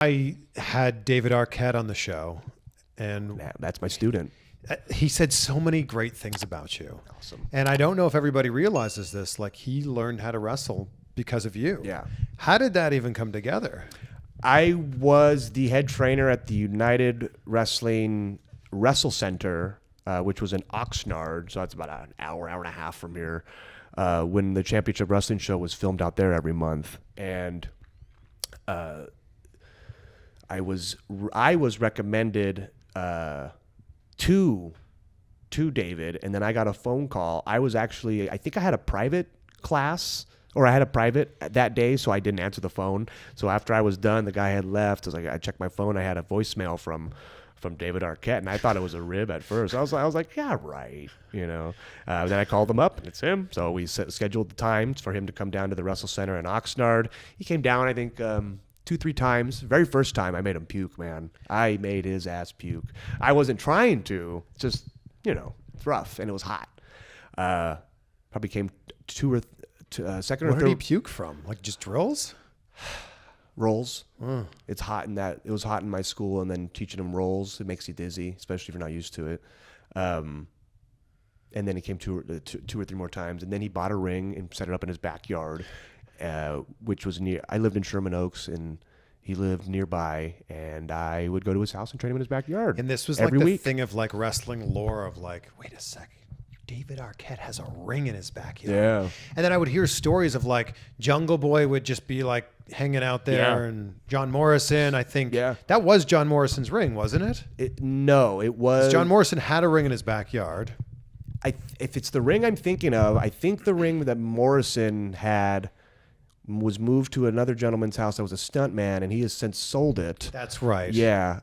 I had David Arquette on the show, and That's my student. he said so many great things about you. Awesome. And I don't know if everybody realizes this. Like, he learned how to wrestle because of you. Yeah. How did that even come together? I was the head trainer at the United Wrestling Wrestle Center, which was in Oxnard. So that's about an hour and a half from here, when the Championship Wrestling show was filmed out there every month. And I was recommended to David, and then I got a phone call. I think I had a private class, or I had a private that day, so I didn't answer the phone. So after I was done, the guy had left. I checked my phone. I had a voicemail from David Arquette, and I thought it was a rib at first. I was like, yeah, right, Then I called him up, and it's him. So we scheduled the times for him to come down to the Wrestle Center in Oxnard. He came down, I think, 2-3 times. Very first time, I made him puke, man. I made his ass puke. I wasn't trying to. Just, it's rough, and it was hot. Probably came second or third. Where did he puke from? Like, just drills? Rolls. It's hot in that. It was hot in my school, and then teaching him rolls, it makes you dizzy, especially if you're not used to it. And then he came two or three more times, and then he bought a ring and set it up in his backyard, which was near. I lived in Sherman Oaks, and he lived nearby, and I would go to his house and train him in his backyard. And this was every like the week. thing of like wrestling lore of like, wait a second, David Arquette has a ring in his backyard. Yeah. And then I would hear stories of like Jungle Boy would just be like hanging out there, Yeah. and John Morrison, I think Yeah. that was John Morrison's ring, wasn't it? No, it was. John Morrison had a ring in his backyard. If it's the ring I'm thinking of, I think the ring that Morrison had was moved to another gentleman's house that was a stuntman, and he has since sold it. That's right. Yeah.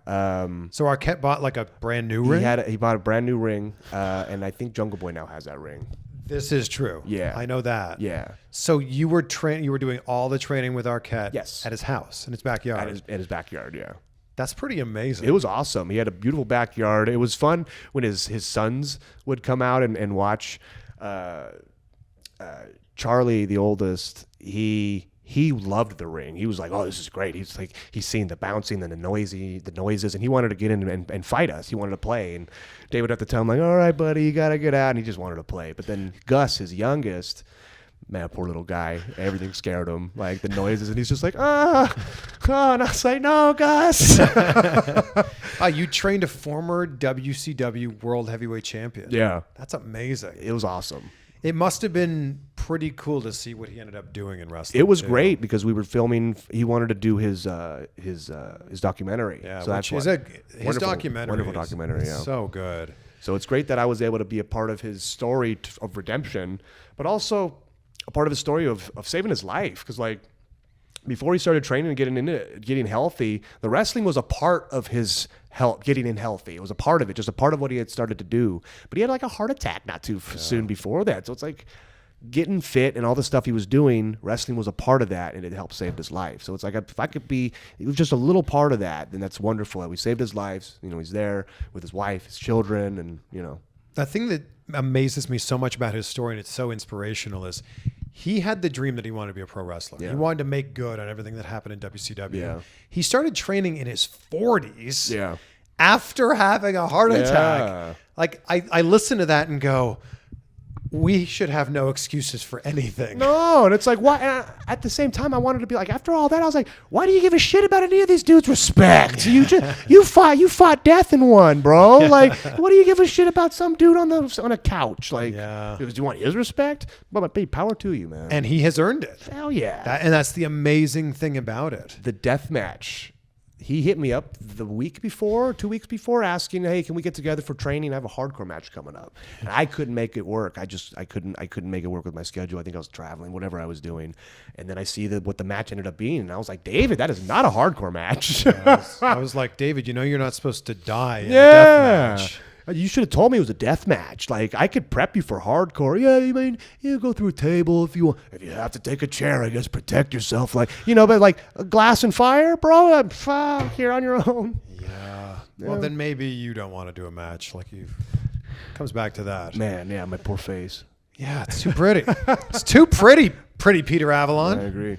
So Arquette bought like a brand new ring? He bought a brand new ring, and I think Jungle Boy now has that ring. This is true. Yeah. I know that. Yeah. So you were doing all the training with Arquette Yes. at his house, in his backyard. At his backyard, yeah. That's pretty amazing. It was awesome. He had a beautiful backyard. It was fun when his sons would come out and watch. Charlie, the oldest, he loved the ring. He was like, "Oh, this is great." He's like, he's seen the bouncing and the noises, and he wanted to get in and fight us. He wanted to play, and David at the time like, "All right, buddy, you gotta get out," and he just wanted to play. But then Gus, his youngest, man, poor little guy, everything scared him, like the noises, and he's just like, and I was like, "No, Gus." You trained a former WCW World Heavyweight Champion. Yeah, That's amazing. it was awesome. It must have been pretty cool to see what he ended up doing in wrestling. It was too. great because we were filming. He wanted to do his documentary. Yeah, so which that's is his wonderful, documentary. wonderful documentary. Is Yeah. so good. So it's great that I was able to be a part of his story of redemption, but also a part of his story of saving his life. Because like before he started training and getting healthy, the wrestling was a part of his health, getting in healthy. It was a part of it, just a part of what he had started to do. But he had like a heart attack not too soon before that. So it's like getting fit and all the stuff he was doing, wrestling was a part of that, and it helped save his life. So it's like if I could be, it was just a little part of that, then that's wonderful that we saved his life. He's there with his wife, his children, and The thing that amazes me so much about his story, and it's so inspirational, is he had the dream that he wanted to be a pro wrestler. Yeah. He wanted to make good on everything that happened in WCW. Yeah. He started training in his 40s Yeah. after having a heart Yeah. attack. Like, I listen to that and go, we should have no excuses for anything. No, and it's like, why? And at the same time, I wanted to be like, after all that, I was like, why do you give a shit about any of these dudes' respect? You fought death and won, bro. Like, what do you give a shit about some dude on a couch? Like, do you want his respect? But be power to you, man. And he has earned it. Hell yeah. And that's the amazing thing about it. The death match. He hit me up the week before, 2 weeks before, asking, "Hey, can we get together for training? I have a hardcore match coming up." And I couldn't make it work. I couldn't make it work with my schedule. I think I was traveling, whatever I was doing. And then I see what the match ended up being, and I was like, "David, that is not a hardcore match." I was like, David, you're not supposed to die in a death match. You should have told me it was a death match. Like, I could prep you for hardcore. Yeah, you mean you go through a table if you want. If you have to take a chair, I guess protect yourself. Like, but like glass and fire, bro. I'm here on your own. Yeah. Well, then maybe you don't want to do a match. Like, comes back to that. Man, yeah, my poor face. Yeah, it's too pretty. It's too pretty, Peter Avalon. I agree.